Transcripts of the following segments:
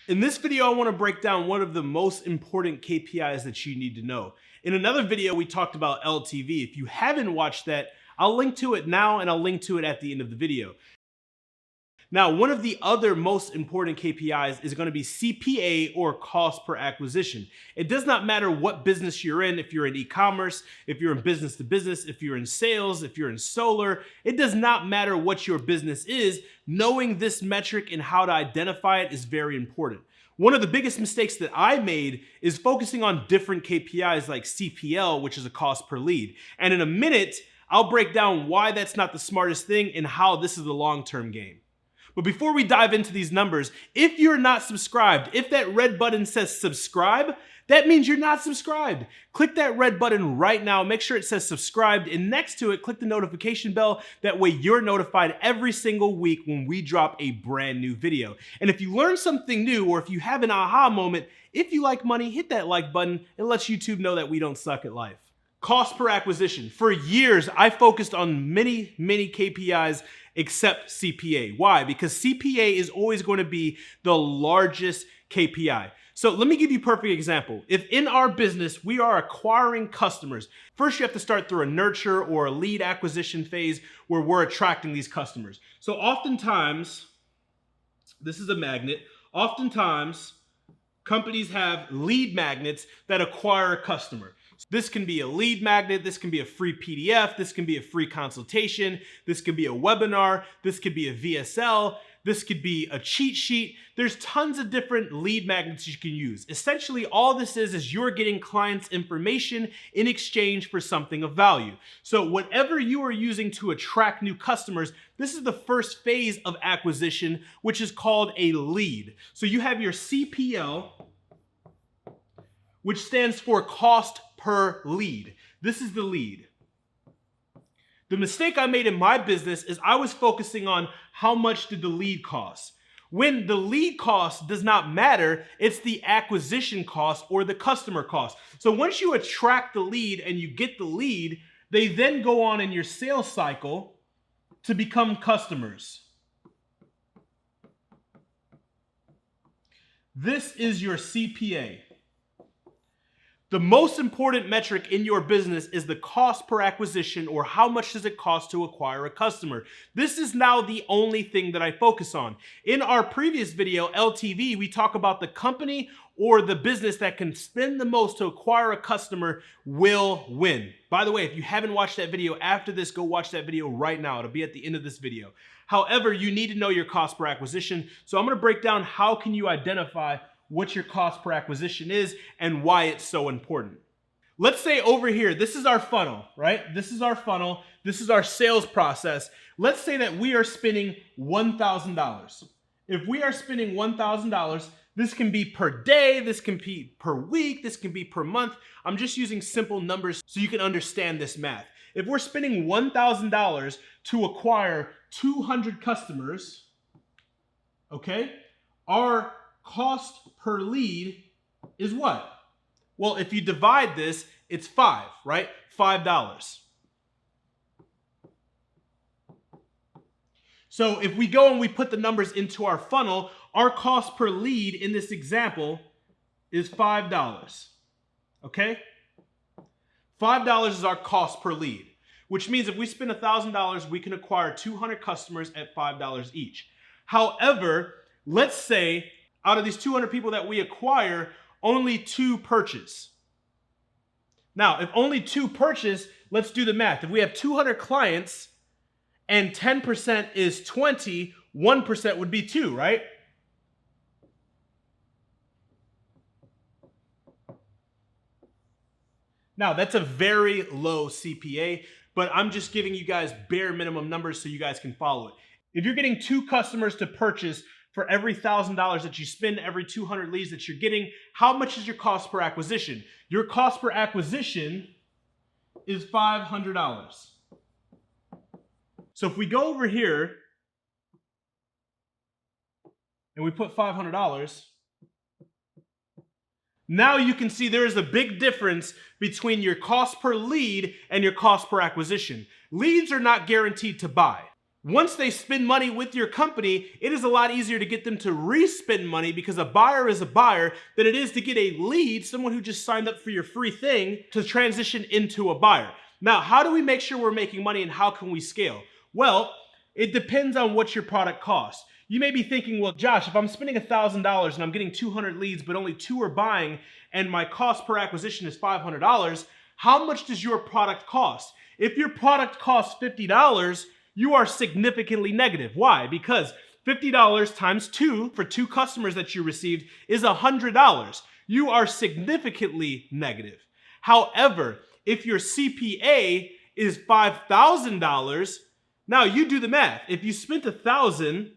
In this video, I want to break down one of the most important KPIs that you need to know. In another video, we talked about LTV. If you haven't watched that, I'll link to it now and I'll link to it at the end of the video. Now, one of the other most important KPIs is going to be CPA, or cost per acquisition. It does not matter what business you're in, if you're in e-commerce, if you're in business to business, if you're in sales, if you're in solar, it does not matter what your business is. Knowing this metric and how to identify it is very important. One of the biggest mistakes that I made is focusing on different KPIs like CPL, which is a cost per lead. And in a minute, I'll break down why that's not the smartest thing and how this is the long-term game. But before we dive into these numbers, if you're not subscribed, if that red button says subscribe, that means you're not subscribed. Click that red button right now. Make sure it says subscribed, and next to it, click the notification bell. That way you're notified every single week when we drop a brand new video. And if you learn something new, or if you have an aha moment, if you like money, hit that like button. It lets YouTube know that we don't suck at life. Cost per acquisition. For years, I focused on many KPIs except CPA. Why? Because CPA is always going to be the largest KPI. So let me give you a perfect example. If in our business, we are acquiring customers, first you have to start through a nurture or a lead acquisition phase where we're attracting these customers. So oftentimes, this is a magnet, oftentimes companies have lead magnets that acquire a customer. This can be a lead magnet, this can be a free PDF, this can be a free consultation, this could be a webinar, this could be a VSL, this could be a cheat sheet. There's tons of different lead magnets you can use. Essentially, all this is you're getting clients' information in exchange for something of value. So whatever you are using to attract new customers, this is the first phase of acquisition, which is called a lead. So you have your CPL, which stands for cost per lead. This is the lead. The mistake I made in my business is I was focusing on how much did the lead cost. When the lead cost does not matter, it's the acquisition cost or the customer cost. So once you attract the lead and you get the lead, they then go on in your sales cycle to become customers. This is your CPA. The most important metric in your business is the cost per acquisition, or how much does it cost to acquire a customer. This is now the only thing that I focus on. In our previous video, LTV, we talk about the company or the business that can spend the most to acquire a customer will win. By the way, if you haven't watched that video after this, go watch that video right now. It'll be at the end of this video. However, you need to know your cost per acquisition. So I'm going to break down how can you identify what your cost per acquisition is and why it's so important. Let's say over here, this is our funnel, right? This is our funnel. This is our sales process. Let's say that we are spending $1,000. If we are spending $1,000, this can be per day, this can be per week, this can be per month. I'm just using simple numbers so you can understand this math. If we're spending $1,000 to acquire 200 customers, okay, our cost per lead is what? Well, if you divide this, it's 5, right? $5. So if we go and we put the numbers into our funnel, our cost per lead in this example is $5, okay? $5 is our cost per lead, which means if we spend $1,000, we can acquire 200 customers at $5 each. However, let's say out of these 200 people that we acquire, only 2 purchase. Now, if only 2 purchase, let's do the math. If we have 200 clients and 10% is 20, 1% would be 2, right? Now, that's a very low CPA, but I'm just giving you guys bare minimum numbers so you guys can follow it. If you're getting 2 customers to purchase for every $1,000 that you spend, every 200 leads that you're getting, how much is your cost per acquisition? Your cost per acquisition is $500. So if we go over here and we put $500, now you can see there is a big difference between your cost per lead and your cost per acquisition. Leads are not guaranteed to buy. Once they spend money with your company, it is a lot easier to get them to re-spend money because a buyer is a buyer than it is to get a lead, someone who just signed up for your free thing, to transition into a buyer. Now, how do we make sure we're making money and how can we scale? Well, it depends on what your product costs. You may be thinking, well, Josh, if I'm spending $1,000 and I'm getting 200 leads, but only 2 are buying and my cost per acquisition is $500, how much does your product cost? If your product costs $50, you are significantly negative. Why? Because $50 times 2 for 2 customers that you received is $100. You are significantly negative. However, if your CPA is $5,000, now you do the math. If you spent $1,000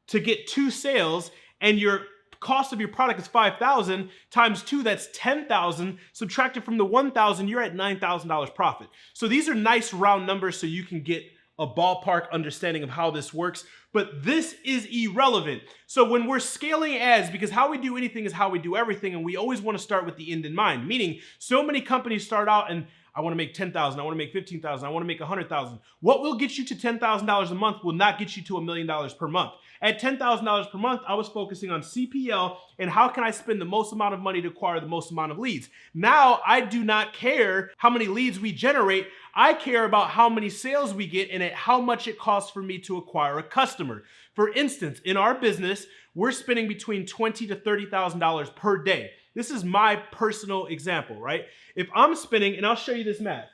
to get 2 sales and your cost of your product is $5,000 times 2, that's $10,000. Subtracted from the $1,000, you're at $9,000 profit. So these are nice round numbers so you can get a ballpark understanding of how this works, but this is irrelevant. So when we're scaling ads, because how we do anything is how we do everything, and we always want to start with the end in mind, meaning so many companies start out and I want to make 10,000, I want to make 15,000, I want to make 100,000. What will get you to $10,000 a month will not get you to $1 million per month. At $10,000 per month, I was focusing on CPL and how can I spend the most amount of money to acquire the most amount of leads. Now, I do not care how many leads we generate. I care about how many sales we get and at how much it costs for me to acquire a customer. For instance, in our business, we're spending between $20,000 to $30,000 per day. This is my personal example, right? If I'm spending, and I'll show you this math.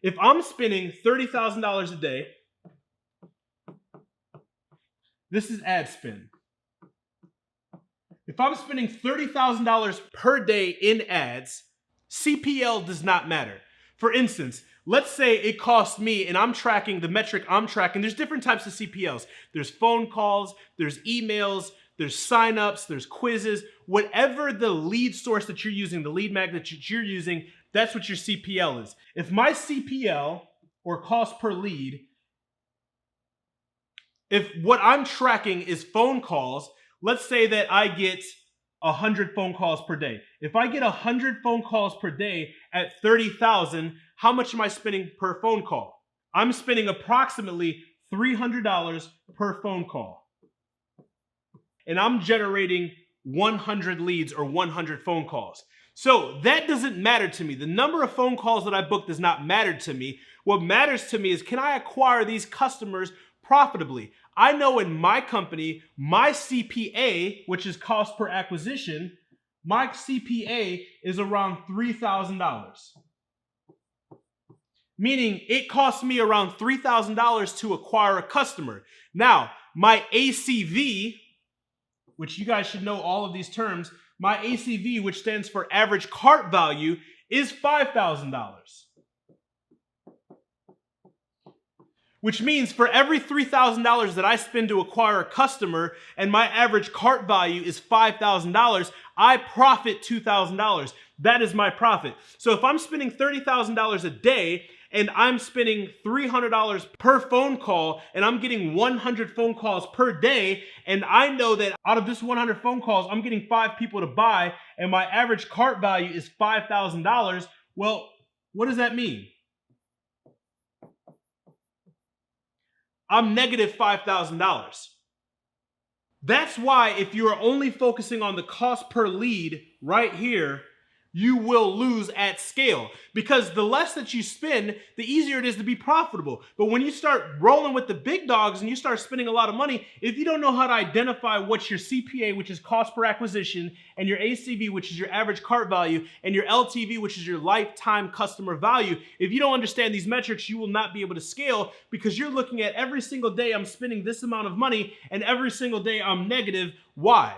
If I'm spending $30,000 a day, this is ad spend. If I'm spending $30,000 per day in ads, CPL does not matter. For instance, let's say it costs me, and I'm tracking the metric I'm tracking. There's different types of CPLs. There's phone calls, there's emails, there's signups, there's quizzes. Whatever the lead source that you're using, the lead magnet that you're using, that's what your CPL is. If my CPL, or cost per lead, if what I'm tracking is phone calls, let's say that I get 100 phone calls per day. If I get 100 phone calls per day at 30,000, how much am I spending per phone call? I'm spending approximately $300 per phone call. And I'm generating 100 leads or 100 phone calls. So that doesn't matter to me. The number of phone calls that I book does not matter to me. What matters to me is, can I acquire these customers profitably? I know in my company, my CPA, which is cost per acquisition, my CPA is around $3,000. Meaning it costs me around $3,000 to acquire a customer. Now, my ACV, which you guys should know all of these terms, my ACV, which stands for average cart value, is $5,000. Which means for every $3,000 that I spend to acquire a customer and my average cart value is $5,000, I profit $2,000. That is my profit. So if I'm spending $30,000 a day and I'm spending $300 per phone call and I'm getting 100 phone calls per day, and I know that out of this 100 phone calls, I'm getting 5 people to buy and my average cart value is $5,000, well, what does that mean? I'm negative $5,000. That's why if you are only focusing on the cost per lead right here, you will lose at scale, because the less that you spend, the easier it is to be profitable. But when you start rolling with the big dogs and you start spending a lot of money, if you don't know how to identify what's your CPA, which is cost per acquisition, and your ACV, which is your average cart value, and your LTV, which is your lifetime customer value, if you don't understand these metrics, you will not be able to scale, because you're looking at every single day I'm spending this amount of money and every single day I'm negative. Why?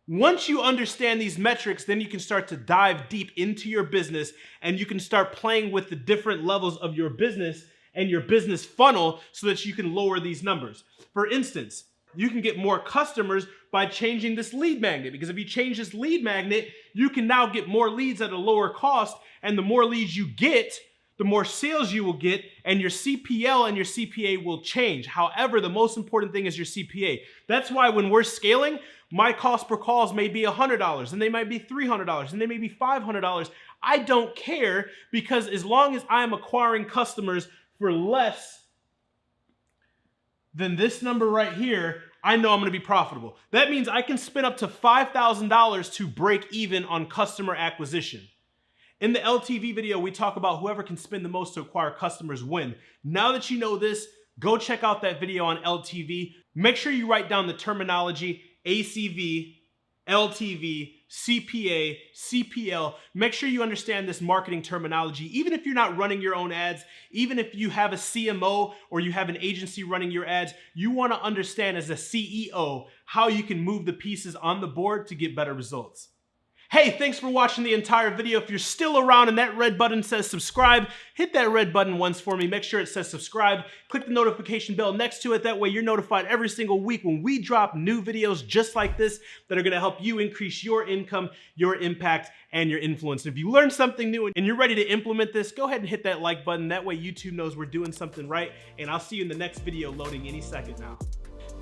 Once you understand these metrics, then you can start to dive deep into your business and you can start playing with the different levels of your business and your business funnel so that you can lower these numbers. For instance, you can get more customers by changing this lead magnet, because if you change this lead magnet, you can now get more leads at a lower cost, and the more leads you get, the more sales you will get, and your CPL and your CPA will change. However, the most important thing is your CPA. That's why when we're scaling, my cost per calls may be $100, and they might be $300, and they may be $500. I don't care, because as long as I'm acquiring customers for less then this number right here, I know I'm gonna be profitable. That means I can spend up to $5,000 to break even on customer acquisition. In the LTV video, we talk about whoever can spend the most to acquire customers win. Now that you know this, go check out that video on LTV. Make sure you write down the terminology ACV, LTV, CPA, CPL. Make sure you understand this marketing terminology. Even if you're not running your own ads, even if you have a CMO or you have an agency running your ads, you want to understand as a CEO how you can move the pieces on the board to get better results. Hey, thanks for watching the entire video. If you're still around and that red button says subscribe, hit that red button once for me. Make sure it says subscribe. Click the notification bell next to it. That way you're notified every single week when we drop new videos just like this that are gonna help you increase your income, your impact, and your influence. If you learned something new and you're ready to implement this, go ahead and hit that like button. That way YouTube knows we're doing something right. And I'll see you in the next video loading any second now.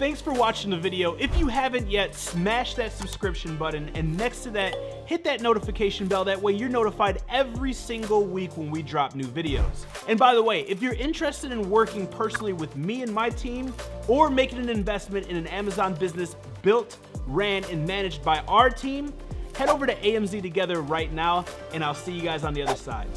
Thanks for watching the video. If you haven't yet, smash that subscription button, and next to that, hit that notification bell. That way you're notified every single week when we drop new videos. And by the way, if you're interested in working personally with me and my team, or making an investment in an Amazon business built, ran, and managed by our team, head over to AMZ Together right now, and I'll see you guys on the other side.